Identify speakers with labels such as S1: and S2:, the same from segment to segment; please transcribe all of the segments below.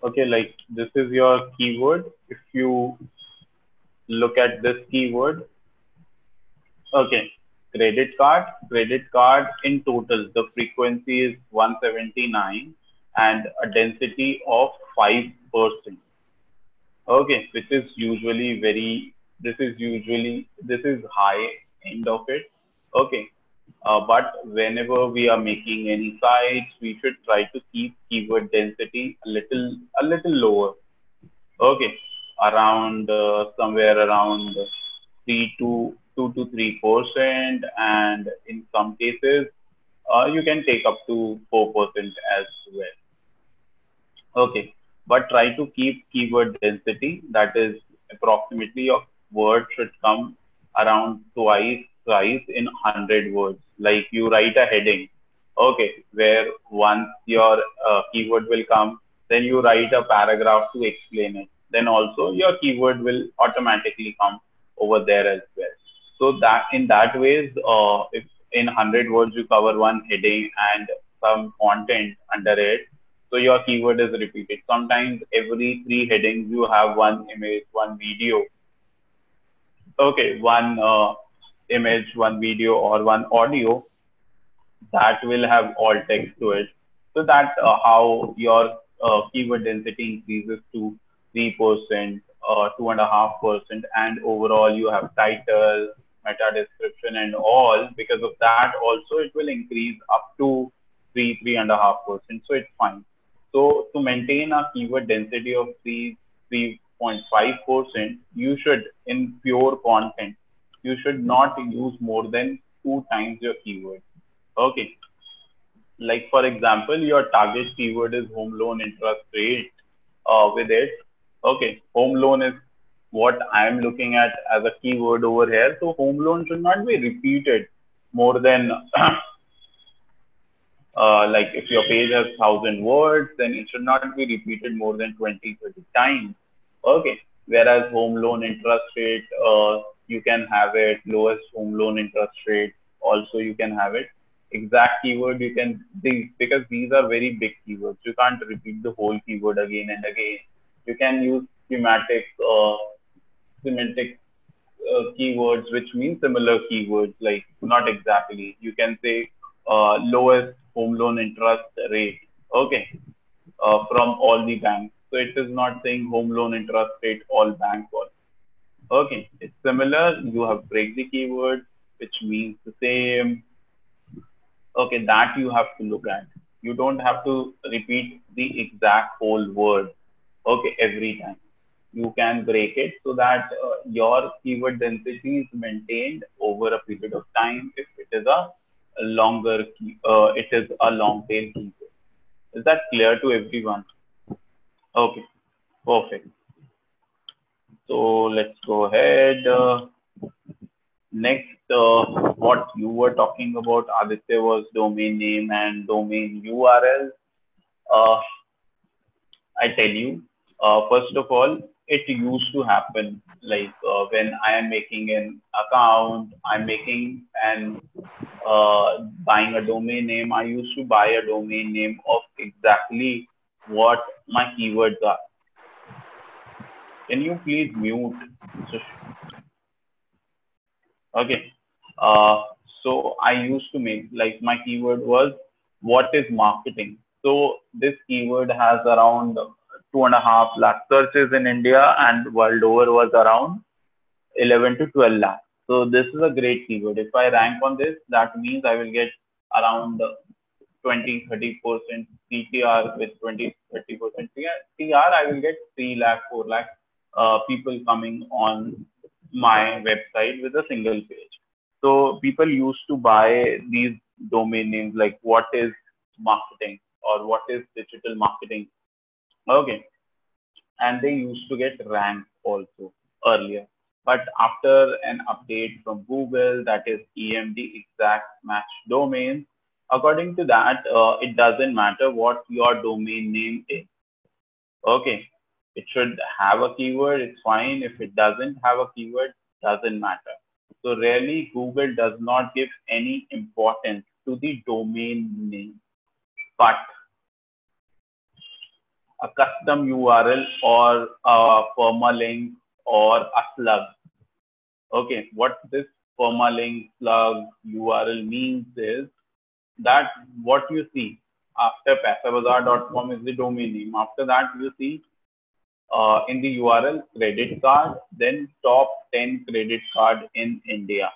S1: Okay, like this is your keyword. If you look at this keyword, okay, credit card in total, the frequency is 179 and a density of 5%. Okay, which is usually this is high end of it. Okay, but whenever we are making any sites, we should try to keep keyword density a little lower. Okay, around somewhere around 2 to 3%, and in some cases, you can take up to 4% as well. Okay, but try to keep keyword density, that is approximately your word should come around twice in 100 words. Like you write a heading, okay, where once your keyword will come, then you write a paragraph to explain it. Then also your keyword will automatically come over there as well. So that in that ways, if in 100 words you cover one heading and some content under it, so your keyword is repeated. Sometimes every three headings you have one image, one video. Okay, one image, one video, or one audio that will have all text to it. So that how your keyword density increases to 3%, 2.5%, and overall you have title, meta description, and all. Because of that, also it will increase up to 3.5%. So it's fine. So to maintain a keyword density of 3.5%, you should, in pure content, you should not use more than two times your keyword. Okay, like for example, your target keyword is home loan interest rate. With it, okay, home loan is what I am looking at as a keyword over here. So home loan should not be repeated more than like if your page has 1,000 words, then it should not be repeated more than 20, 30 times. Okay. Whereas home loan interest rate, you can have it lowest home loan interest rate. Also, you can have it exact keyword. You can because these are very big keywords. You can't repeat the whole keyword again and again. You can use semantic keywords, which mean similar keywords, like not exactly. You can say lowest home loan interest rate, okay, from all the banks. So it is not saying home loan interest rate all banks or okay. It's similar. You have break the keyword, which means the same. Okay, that you have to look at. You don't have to repeat the exact whole word. Okay, every time you can break it so that your keyword density is maintained over a period of time if it is a longer it is a long tail keyword. Is that clear to everyone? Okay, perfect. So let's go ahead. Next, what you were talking about, Aditya, was domain name and domain URL. Uh, I tell you, first of all, it used to happen like when I am making an account, I'm making an buying a domain name. I used to buy a domain name of exactly what my keywords are. Can you please mute? Okay. Uh, so I used to make like my keyword was what is marketing. So this keyword has around 2.5 lakh searches in India, and world over was around 11 to 12 lakh. So this is a great keyword. If I rank on this, that means I will get around 20-30% CTR. With 20-30% TR, I will get 3 lakh, 4 lakh people coming on my website with a single page. So people used to buy these domain names like what is marketing or what is digital marketing. Okay. And they used to get ranked also earlier. But after an update from Google, that is EMD, exact match domains, according to that, it doesn't matter what your domain name is. Okay. It should have a keyword, it's fine. If it doesn't have a keyword, doesn't matter. So really, Google does not give any importance to the domain name. But a custom URL or a permalink or a slug. Okay, what this permalink, slug, URL means is that what you see after 𝐵𝒂𝒏𝒓𝒂𝒂.com is the domain name. After that, you see in the URL credit card, then top 10 credit card in India.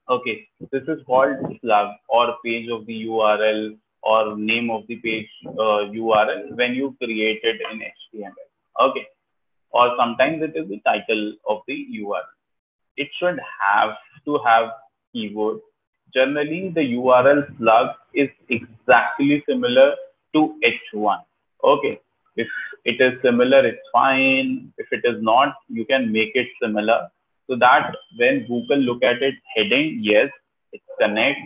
S1: Okay, this is called slug or page of the URL or name of the page URL when you create it in HTML. Okay, or sometimes it is the title of the URL. It should have to have keyword. Generally, the URL slug is exactly similar to H1. Okay, if it is similar, it's fine. If it is not, you can make it similar so that when Google look at it, heading, yes, it's connect,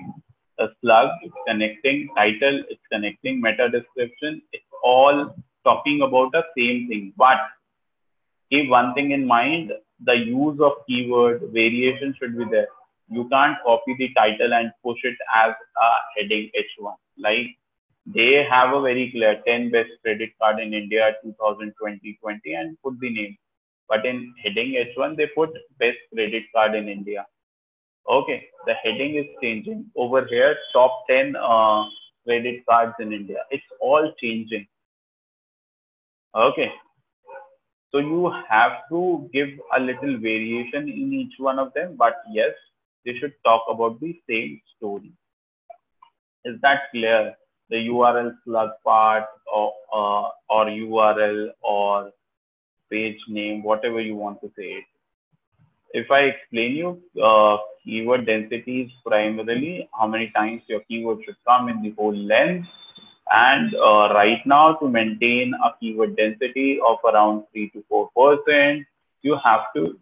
S1: a slug, it's connecting, title, it's connecting, meta description, it's all talking about the same thing. But keep one thing in mind, the use of keyword variation should be there. You can't copy the title and push it as a heading H1. Like they have a very clear 10 best credit card in India 2020 and put the name. But in heading H1, they put best credit card in India. Okay, the heading is changing. Over here, top 10 credit cards in India. It's all changing. Okay. So you have to give a little variation in each one of them, but yes, they should talk about the same story. Is that clear? The URL slug part or URL or page name, whatever you want to say it. If I explain you keyword densities primarily, how many times your keyword should come in the whole length. And right now, to maintain a keyword density of around 3 to 4%, you have to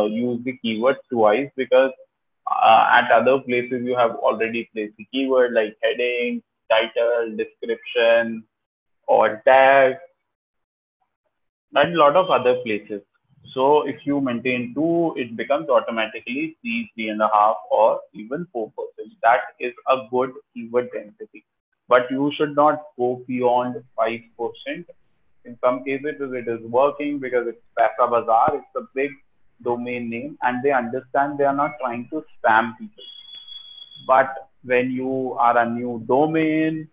S1: use the keyword twice because at other places you have already placed the keyword like heading, title, description, or tag, and a lot of other places. So if you maintain 2, it becomes automatically 3, 3.5, or even 4%. That is a good keyword density. But you should not go beyond 5%. In some cases, it is working because it's 𝐵𝒂𝒏𝒓𝒂𝒂. It's a big domain name, and they understand they are not trying to spam people. But when you are a new domain,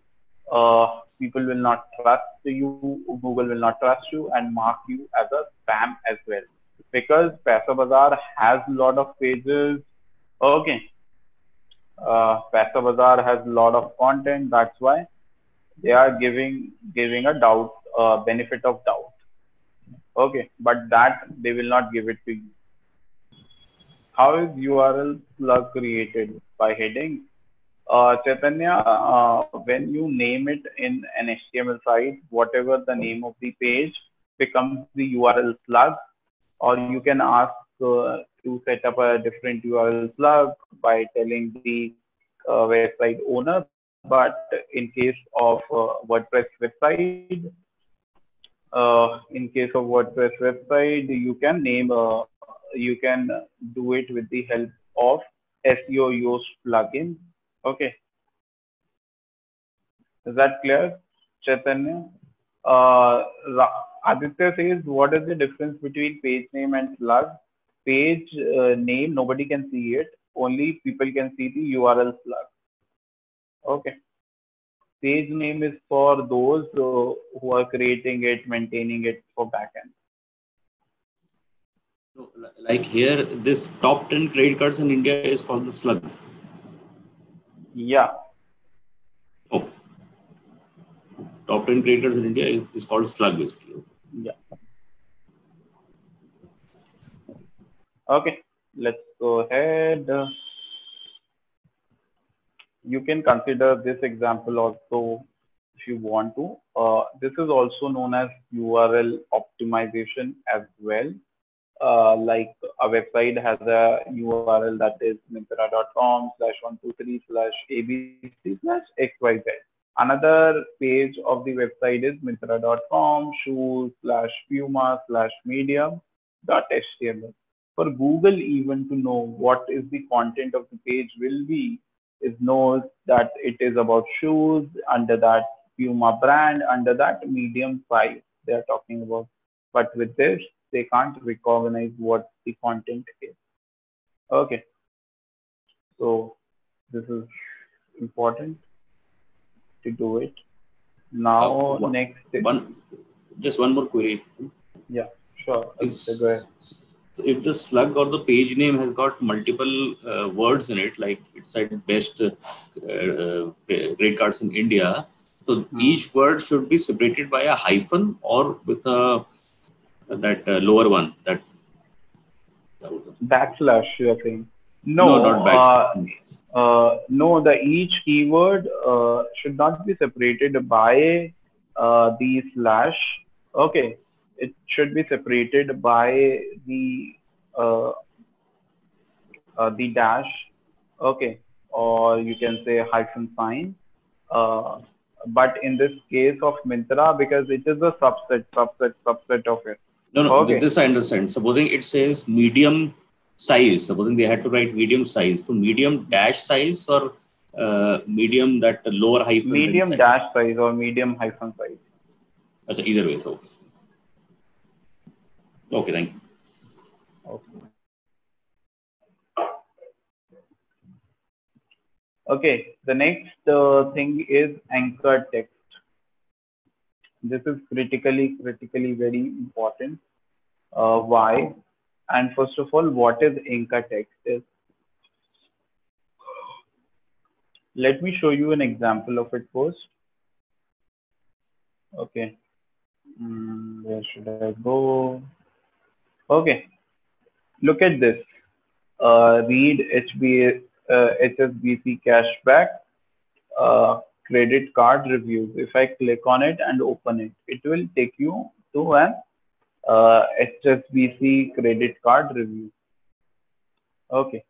S1: people will not trust you. Google will not trust you and mark you as a spam as well, because 𝐵𝒂𝒏𝒓𝒂𝒂 has a lot of pages. Okay. 𝐵𝒂𝒏𝒓𝒂𝒂 has a lot of content. That's why they are giving a doubt, benefit of doubt. Okay, but that they will not give it to you. How is URL slug created? By heading. Chaitanya, when you name it in an HTML site, whatever the name of the page becomes the URL slug, or you can ask to set up a different URL slug by telling the website owner. But in case of WordPress website, you can name, you can do it with the help of SEO Yoast plugin. Okay, is that clear, Chaitanya? Aditya says, what is the difference between page name and slug? Page name, nobody can see it. Only people can see the URL slug. Okay. Page name is for those who are creating it, maintaining it for backend.
S2: So, like here, this top 10 credit cards in India is called the slug.
S1: Yeah.
S2: Oh. Top 10 credit cards in India is called slug basically.
S1: Yeah. Okay, let's go ahead. You can consider this example also if you want to. This is also known as URL optimization as well. Like a website has a URL that is myntra.com/123/abc/xyz. Another page of the website is myntra.com shoes/puma/medium.html. For Google even to know what is the content of the page will be, is knows that it is about shoes. Under that Puma brand. Under that, medium size they are talking about. But with this, they can't recognize what the content is. Okay, so this is important to do it. Now, next.
S2: Just one more query.
S1: Yeah, sure. Go ahead.
S2: If the slug or the page name has got multiple words in it, like it said best credit cards in India, so each word should be separated by a hyphen or with a that lower one, that
S1: backslash, you are saying?
S2: No, not backslash.
S1: No, the each keyword should not be separated by the slash. Okay, it should be separated by the dash. Okay, or you can say hyphen sign. But in this case of Myntra, because it is a subset of it.
S2: No, okay. This I understand. Supposing it says medium size, supposing they had to write medium size, so medium dash size or medium that lower hyphen.
S1: Medium dash size or medium hyphen size.
S2: Okay, either way. So. Okay, thank you.
S1: Okay, the next thing is anchor text. This is critically very important. Why? And first of all, what is anchor text is? Let me show you an example of it first. Okay, where should I go? Okay, look at this. Read HSBC cashback credit card reviews. If I click on it and open it, it will take you to an HSBC credit card review. Okay,